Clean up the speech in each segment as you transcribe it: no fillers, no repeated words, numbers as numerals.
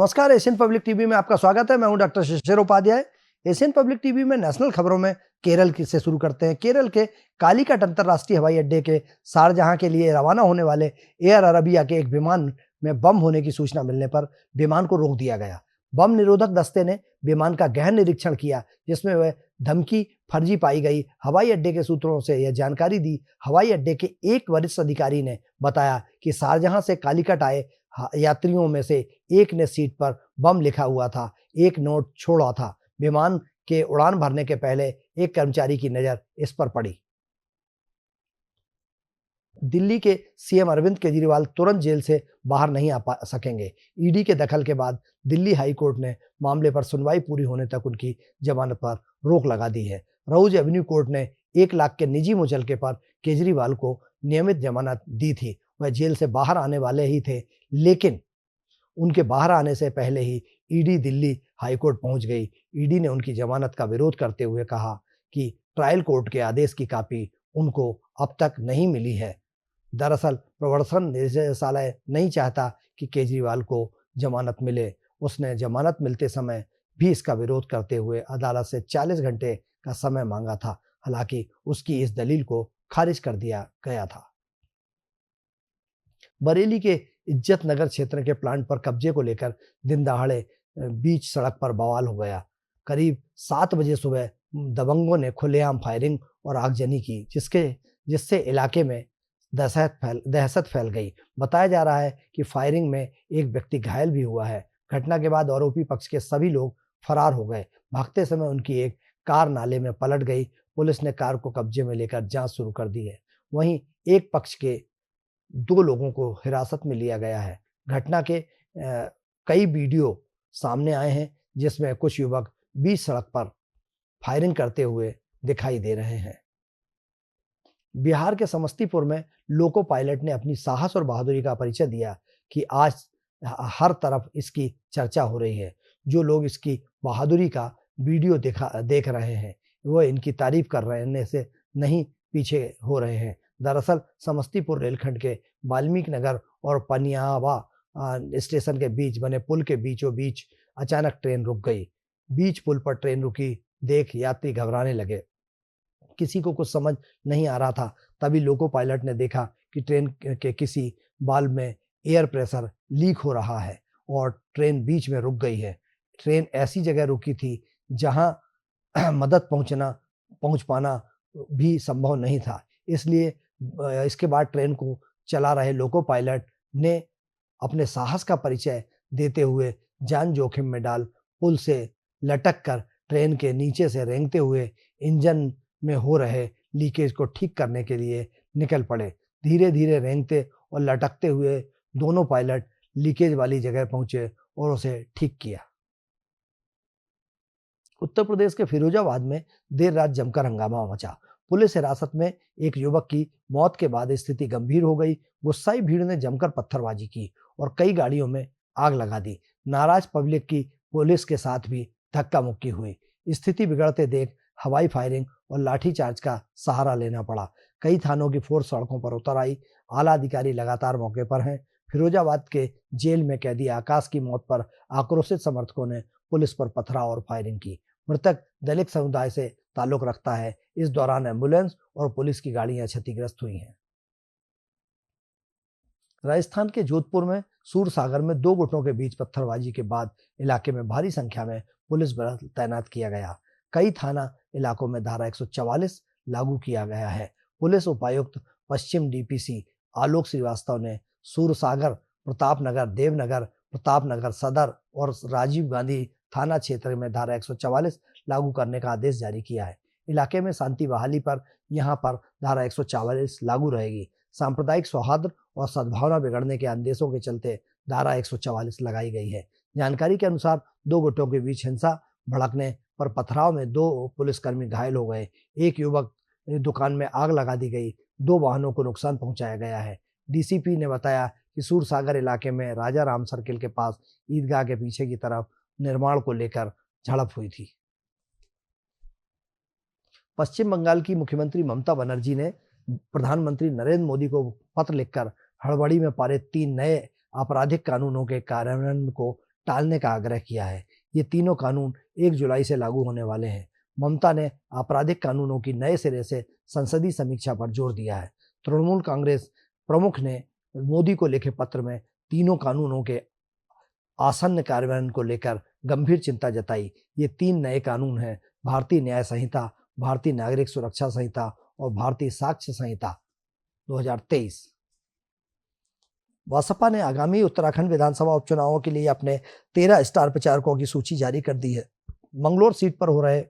नमस्कार, Asian public TV में आपका स्वागत है। मैं हूं डॉक्टर शिशिर उपाध्याय। एशियन पब्लिक टीवी में नेशनल खबरों में केरल से शुरू करते हैं। केरल के कालीकट अंतर्राष्ट्रीय हवाई अड्डे के शारजाह के लिए रवाना होने वाले एयर अरबिया के एक विमान में बम होने की सूचना मिलने पर विमान को रोक दिया गया। बम निरोधक दस्ते ने विमान का गहन निरीक्षण किया, जिसमें वह धमकी फर्जी पाई गई। हवाई अड्डे के सूत्रों से यह जानकारी दी हवाई अड्डे के एक वरिष्ठ अधिकारी ने बताया कि शारजाह से कालीकट आए यात्रियों में से एक ने सीट पर बम लिखा हुआ था, एक नोट छोड़ा था। विमान के उड़ान भरने के पहले एक कर्मचारी की नजर इस पर पड़ी। दिल्ली के सीएम अरविंद केजरीवाल तुरंत जेल से बाहर नहीं आ सकेंगे। ईडी के दखल के बाद दिल्ली हाई कोर्ट ने मामले पर सुनवाई पूरी होने तक उनकी जमानत पर रोक लगा दी है। रोज एवेन्यू कोर्ट ने 1 लाख के निजी मुचलके पर केजरीवाल को नियमित जमानत दी थी। वह जेल से बाहर आने वाले ही थे, लेकिन उनके बाहर आने से पहले ही ईडी दिल्ली हाईकोर्ट पहुंच गई। ईडी ने उनकी जमानत का विरोध करते हुए कहा कि ट्रायल कोर्ट के आदेश की कॉपी उनको अब तक नहीं मिली है। दरअसल प्रवर्तन निदेशालय नहीं चाहता कि केजरीवाल को जमानत मिले। उसने जमानत मिलते समय भी इसका विरोध करते हुए अदालत से 40 घंटे का समय मांगा था। हालांकि उसकी इस दलील को खारिज कर दिया गया था। बरेली के इज्जत नगर क्षेत्र के प्लांट पर कब्जे को लेकर दिन दहाड़े बीच सड़क पर बवाल हो गया। करीब 7 बजे सुबह दबंगों ने खुलेआम फायरिंग और आगजनी की, जिससे इलाके में दहशत फैल गई। बताया जा रहा है कि फायरिंग में एक व्यक्ति घायल भी हुआ है। घटना के बाद आरोपी पक्ष के सभी लोग फरार हो गए। भागते समय उनकी एक कार नाले में पलट गई। पुलिस ने कार को कब्जे में लेकर जांच शुरू कर दी है। वहीं एक पक्ष के 2 लोगों को हिरासत में लिया गया है। घटना के कई वीडियो सामने आए हैं, जिसमें कुछ युवक बीच सड़क पर फायरिंग करते हुए दिखाई दे रहे हैं। बिहार के समस्तीपुर में लोको पायलट ने अपनी साहस और बहादुरी का परिचय दिया कि आज हर तरफ इसकी चर्चा हो रही है। जो लोग इसकी बहादुरी का वीडियो देख रहे हैं, वो इनकी तारीफ करने से नहीं पीछे हो रहे हैं। दरअसल समस्तीपुर रेलखंड के वाल्मीकि नगर और पनियावा स्टेशन के बीच बने पुल के बीचों बीच अचानक ट्रेन रुक गई। बीच पुल पर ट्रेन रुकी देख यात्री घबराने लगे। किसी को कुछ समझ नहीं आ रहा था। तभी लोको पायलट ने देखा कि ट्रेन के किसी बाल्ब में एयर प्रेशर लीक हो रहा है और ट्रेन बीच में रुक गई है। ट्रेन ऐसी जगह रुकी थी जहां मदद पहुंच पाना भी संभव नहीं था। इसलिए इसके बाद ट्रेन को चला रहे लोको पायलट ने अपने साहस का परिचय देते हुए जान जोखिम में डाल पुल से लटक कर ट्रेन के नीचे से रेंगते हुए इंजन में हो रहे लीकेज को ठीक करने के लिए निकल पड़े। धीरे धीरे रेंगते और लटकते हुए दोनों पायलट लीकेज वाली जगह पहुंचे और उसे ठीक किया। उत्तर प्रदेश के फिरोजाबाद में देर रात जमकर हंगामा मचा। पुलिस हिरासत में एक युवक की मौत के बाद स्थिति गंभीर हो गई। गुस्साई भीड़ ने जमकर पत्थरबाजी की और कई गाड़ियों में आग लगा दी। नाराज पब्लिक की पुलिस के साथ भी धक्का मुक्की हुई। स्थिति बिगड़ते देख हवाई फायरिंग और लाठीचार्ज का सहारा लेना पड़ा। कई थानों की फोर्स सड़कों पर उतर आई। आला अधिकारी लगातार मौके पर हैं। फिरोजाबाद के जेल में कैदी आकाश की मौत पर आक्रोशित समर्थकों ने पुलिस पर पथराव और फायरिंग की। मृतक दलित समुदाय से ताल्लुक रखता है। इस दौरान एम्बुलेंस और पुलिस की गाड़ियां क्षतिग्रस्त हुई हैं। राजस्थान के जोधपुर में सूरसागर में 2 गुटों के बीच पत्थरबाजी के बाद इलाके में भारी संख्या में पुलिस बल तैनात किया गया। कई थाना इलाकों में धारा 144 लागू किया गया है। पुलिस उपायुक्त पश्चिम डीपीसी आलोक श्रीवास्तव ने सूरसागर, प्रतापनगर, देवनगर, प्रतापनगर सदर और राजीव गांधी थाना क्षेत्र में धारा 144 लागू करने का आदेश जारी किया है। इलाके में शांति बहाली पर यहां पर धारा 144 लागू रहेगी। सांप्रदायिक सौहार्द और सद्भावना बिगड़ने के आदेशों के चलते धारा 144 लगाई गई है। जानकारी के अनुसार 2 गुटों के बीच हिंसा भड़कने पर पथराव में 2 पुलिसकर्मी घायल हो गए। एक युवक दुकान में आग लगा दी गई। 2 वाहनों को नुकसान पहुंचाया गया है। डीसीपी ने बताया कि सूरसागर इलाके में राजा राम सर्किल के पास ईदगाह के पीछे की तरफ निर्माण को लेकर झड़प हुई थी। पश्चिम बंगाल की मुख्यमंत्री ममता बनर्जी ने प्रधानमंत्री नरेंद्र मोदी को पत्र लिखकर हड़बड़ी में पारित 3 नए आपराधिक कानूनों के कार्यान्वयन को टालने का आग्रह किया है। ये तीनों कानून 1 जुलाई से लागू होने वाले हैं। ममता ने आपराधिक कानूनों की नए सिरे से संसदीय समीक्षा पर जोर दिया है। तृणमूल कांग्रेस प्रमुख ने मोदी को लिखे पत्र में तीनों कानूनों के आसन्न कार्यान्वयन को लेकर गंभीर चिंता जताई। ये 3 नए कानून हैं: भारतीय न्याय संहिता, भारतीय नागरिक सुरक्षा संहिता और भारतीय साक्ष्य संहिता 2023। बसपा ने आगामी उत्तराखंड विधानसभा उपचुनावों के लिए अपने 13 स्टार प्रचारकों की सूची जारी कर दी है। मंगलोर सीट पर हो रहे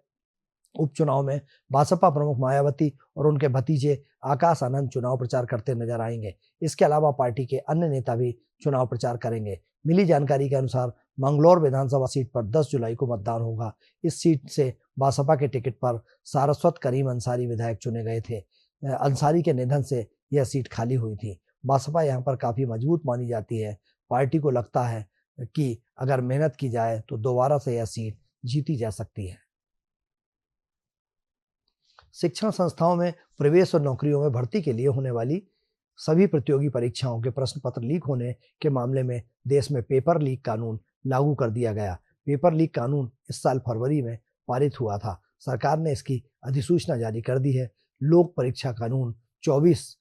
उपचुनाव में बसपा प्रमुख मायावती और उनके भतीजे आकाश आनंद चुनाव प्रचार करते नजर आएंगे। इसके अलावा पार्टी के अन्य नेता भी चुनाव प्रचार करेंगे। मिली जानकारी के अनुसार मंगलौर विधानसभा सीट पर 10 जुलाई को मतदान होगा। इस सीट से बसपा के टिकट पर सारस्वत करीम अंसारी विधायक चुने गए थे। अंसारी के निधन से यह सीट खाली हुई थी। बसपा यहाँ पर काफी मजबूत मानी जाती है। पार्टी को लगता है कि अगर मेहनत की जाए तो दोबारा से यह सीट जीती जा सकती है। शिक्षण संस्थाओं में प्रवेश और नौकरियों में भर्ती के लिए होने वाली सभी प्रतियोगी परीक्षाओं के प्रश्न पत्र लीक होने के मामले में देश में पेपर लीक कानून लागू कर दिया गया। पेपर लीक कानून इस साल फरवरी में पारित हुआ था। सरकार ने इसकी अधिसूचना जारी कर दी है। लोक परीक्षा कानून 24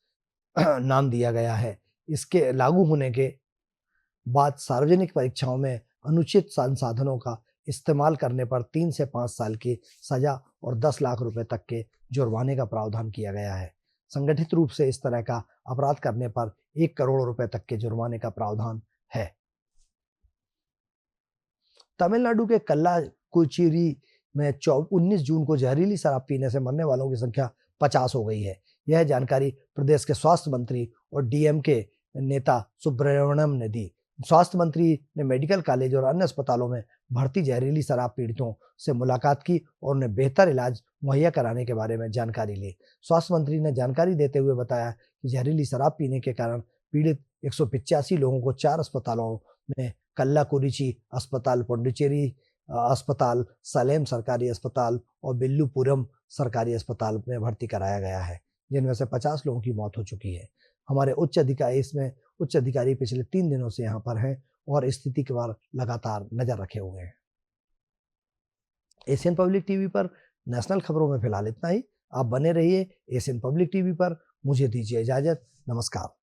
नाम दिया गया है। इसके लागू होने के बाद सार्वजनिक परीक्षाओं में अनुचित संसाधनों का इस्तेमाल करने पर 3 से 5 साल की सजा और 10 लाख रुपए तक के जुर्माने का प्रावधान किया गया है। संगठित रूप से इस तरह का अपराध करने पर 1 करोड़ रुपए तक के जुर्माने का प्रावधान है। तमिलनाडु के कल्लाकुचिरी में 19 जून को जहरीली शराब पीने से मरने वालों की संख्या 50 हो गई है। यह जानकारी प्रदेश के स्वास्थ्य मंत्री और डीएमके नेता सुब्रमण्यम ने दी। स्वास्थ्य मंत्री ने मेडिकल कॉलेज और अन्य अस्पतालों में भर्ती जहरीली शराब पीड़ितों से मुलाकात की और उन्हें बेहतर इलाज मुहैया कराने के बारे में जानकारी ली। स्वास्थ्य मंत्री ने जानकारी देते हुए बताया कि जहरीली शराब पीने के कारण पीड़ित 185 लोगों को 4 अस्पतालों में कल्लाकुरिची अस्पताल, पुडुचेरी अस्पताल, सलेम सरकारी अस्पताल और बिल्लुपुरम सरकारी अस्पताल में भर्ती कराया गया है, जिनमें से 50 लोगों की मौत हो चुकी है। हमारे उच्च अधिकारी पिछले 3 दिनों से यहाँ पर हैं और स्थिति के पर लगातार नजर रखे हुए हैं। एशियन पब्लिक टीवी पर नेशनल खबरों में फिलहाल इतना ही। आप बने रहिए एशियन पब्लिक टीवी पर। मुझे दीजिए इजाजत। नमस्कार।